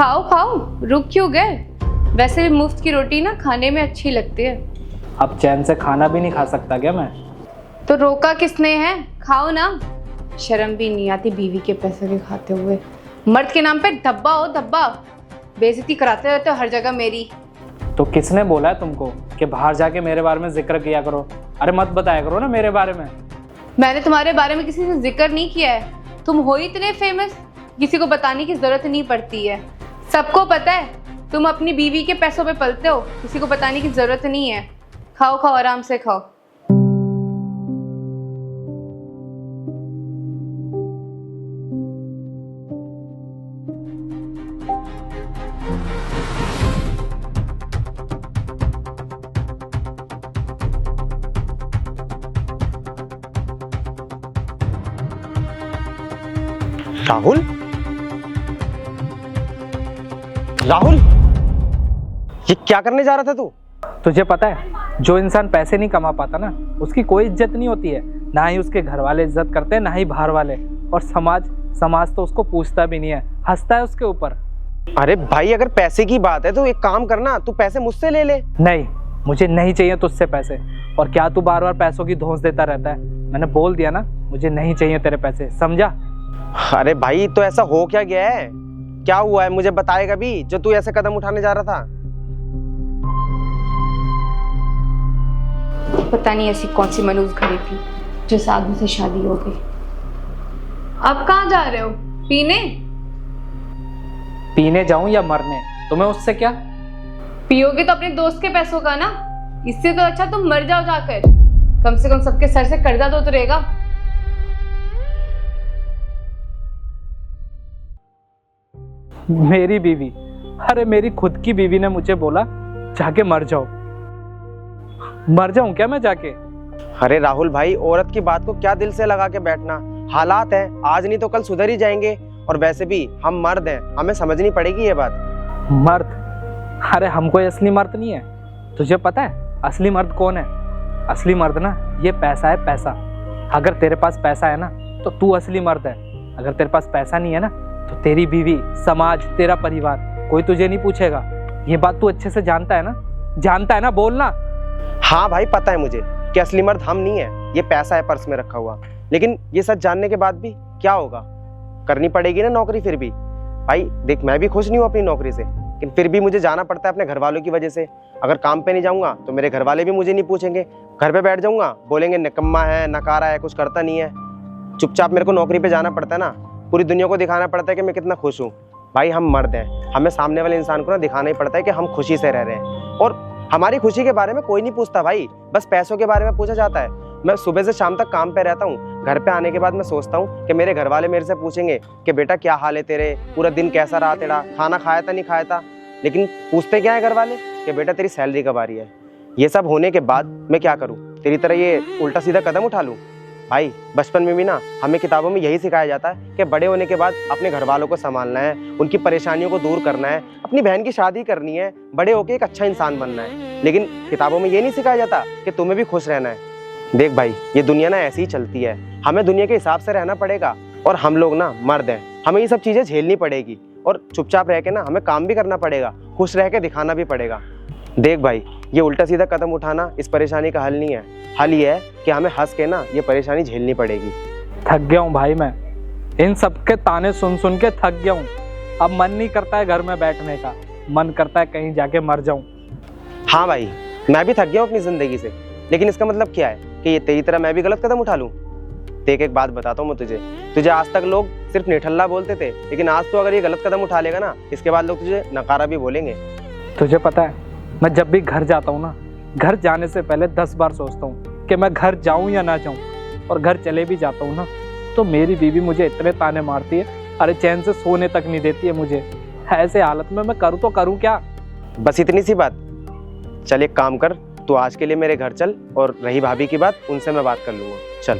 खाओ खाओ, रुक क्यों गए? वैसे भी मुफ्त की रोटी ना खाने में अच्छी लगती है। अब चैन से खाना भी नहीं खा सकता क्या मैं? तो रोका किसने है? खाओ ना। शर्म भी नहीं आती बीवी के पैसे भी खाते हुए। मर्द के नाम पे धब्बा हो धब्बा। बेइज्जती कराते रहते हो हर जगह मेरी। तो किसने बोला है तुमको कि बाहर जाके मेरे बारे में जिक्र किया करो? अरे मत बताया करो ना मेरे बारे में। मैंने तुम्हारे बारे में किसी से जिक्र नहीं किया है। तुम हो इतने फेमस, किसी को बताने की जरूरत नहीं पड़ती है। सबको पता है तुम अपनी बीवी के पैसों पे पलते हो, किसी को बताने की जरूरत नहीं है। खाओ खाओ, आराम से खाओ। राहुल, राहुल, ये क्या करने जा रहा था तू? तुझे पता है जो इंसान पैसे नहीं कमा पाता ना, उसकी कोई इज्जत नहीं होती है। ना ही उसके घर वाले इज्जत करते हैं, ना ही बाहर वाले। और समाज तो उसको पूछता भी नहीं है, हंसता है उसके ऊपर। अरे भाई, अगर पैसे की बात है तो एक काम करना, तू पैसे मुझसे ले ले। नहीं, मुझे नहीं चाहिए तुझसे पैसे। और क्या तू बार बार पैसों की धौंस देता रहता है? मैंने बोल दिया ना, मुझे नहीं चाहिए तेरे पैसे, समझा? अरे भाई, तो ऐसा हो क्या गया है? क्या हुआ है मुझे बताएगा भी, जो तू ऐसे कदम उठाने जा रहा था? पता नहीं ऐसी कौन सी मनूस घड़ी थी जिस आदमी से शादी हो गई। अब कहाँ जा रहे हो? पीने जाऊं या मरने, तुम्हें उससे क्या? पियोगे तो अपने दोस्त के पैसों का ना। इससे तो अच्छा तुम मर जाओ जाकर। कम से कम सबके सर से कर्जा तो उतरेगा। मेरी बीवी, अरे मेरी खुद की बीवी ने मुझे बोला जाके मर जाओ। मर जाऊं क्या मैं जाके? अरे राहुल भाई, औरत की बात को क्या दिल से लगा के बैठना। हालात है, आज नहीं तो कल सुधर ही जाएंगे। और वैसे भी हम मर्द हैं, हमें समझनी पड़ेगी ये बात। मर्द? अरे हम कोई असली मर्द नहीं है। तुझे पता है असली मर्द कौन है? असली मर्द ना, ये पैसा है, पैसा। अगर तेरे पास पैसा है ना तो तू असली मर्द है। अगर तेरे पास पैसा नहीं है ना तो तेरी बीवी, समाज, तेरा परिवार, कोई तुझे नहीं पूछेगा। ये बात तू अच्छे से जानता है ना? जानता है ना? बोलना। हाँ भाई, पता है मुझे कि असली मर्द हम नहीं है, ये पैसा है पर्स में रखा हुआ। लेकिन ये सच जानने के बाद भी क्या होगा? करनी पड़ेगी ना नौकरी फिर भी। भाई देख, मैं भी खुश नहीं हूँ अपनी नौकरी से, लेकिन फिर भी मुझे जाना पड़ता है अपने घर वालों की वजह से। अगर काम पे नहीं जाऊंगा तो मेरे घर वाले भी मुझे नहीं पूछेंगे। घर पे बैठ जाऊंगा, बोलेंगे निकम्मा है, नकारा है, कुछ करता नहीं है। चुपचाप मेरे को नौकरी पे जाना पड़ता है ना, पूरी दुनिया को दिखाना पड़ता है कि मैं कितना खुश हूँ। भाई हम मर्द हैं, हमें सामने वाले इंसान को ना दिखाना ही पड़ता है कि हम खुशी से रह रहे हैं। और हमारी खुशी के बारे में कोई नहीं पूछता भाई, बस पैसों के बारे में पूछा जाता है। मैं सुबह से शाम तक काम पे रहता हूँ, घर पे आने के बाद मैं सोचता हूँ कि मेरे घर वाले मेरे से पूछेंगे कि बेटा क्या हाल है तेरे, पूरा दिन कैसा रहा तेरा, खाना खाया था नहीं खाया था। लेकिन पूछते क्या है घर वाले कि बेटा तेरी सैलरी कब आ रही है। ये सब होने के बाद मैं क्या करूँ? तेरी तरह ये उल्टा सीधा कदम उठा लूँ? भाई बचपन में भी ना हमें किताबों में यही सिखाया जाता है कि बड़े होने के बाद अपने घर वालों को संभालना है, उनकी परेशानियों को दूर करना है, अपनी बहन की शादी करनी है, बड़े होकर एक अच्छा इंसान बनना है। लेकिन किताबों में ये नहीं सिखाया जाता कि तुम्हें भी खुश रहना है। देख भाई, ये दुनिया ना ऐसी ही चलती है, हमें दुनिया के हिसाब से रहना पड़ेगा। और हम लोग ना मर्द हैं, हमें ये सब चीज़ें झेलनी पड़ेगी। और चुपचाप रह के ना हमें काम भी करना पड़ेगा, खुश रह के दिखाना भी पड़ेगा। देख भाई, ये उल्टा सीधा कदम उठाना इस परेशानी का हल नहीं है। हल ये है कि हमें हंस के ना ये परेशानी झेलनी पड़ेगी। थक गया हूँ भाई मैं, इन सबके ताने सुन सुन के थक गया हूँ। अब मन नहीं करता है घर में बैठने का, मन करता है कहीं जाके मर जाऊँ। हाँ भाई, मैं भी थक गया हूँ अपनी ज़िंदगी से। लेकिन इसका मतलब क्या है कि ये तेरी तरह मैं भी गलत कदम उठा लूँ? देख एक बात बताता हूँ मैं तुझे आज तक लोग सिर्फ निठल्ला बोलते थे, लेकिन आज तो अगर ये गलत कदम उठा लेगा ना, इसके बाद लोग तुझे नकारा भी बोलेंगे। तुझे पता है मैं जब भी घर जाता हूँ ना, घर जाने से पहले 10 बार सोचता हूँ कि मैं घर जाऊँ या ना जाऊँ। और घर चले भी जाता हूँ ना तो मेरी बीवी मुझे इतने ताने मारती है, अरे चैन से सोने तक नहीं देती है मुझे। ऐसे हालत में मैं करूँ तो करूँ क्या? बस इतनी सी बात? चल एक काम कर, तू आज के लिए मेरे घर चल, और रही भाभी की बात, उनसे मैं बात कर लूँगा। चल।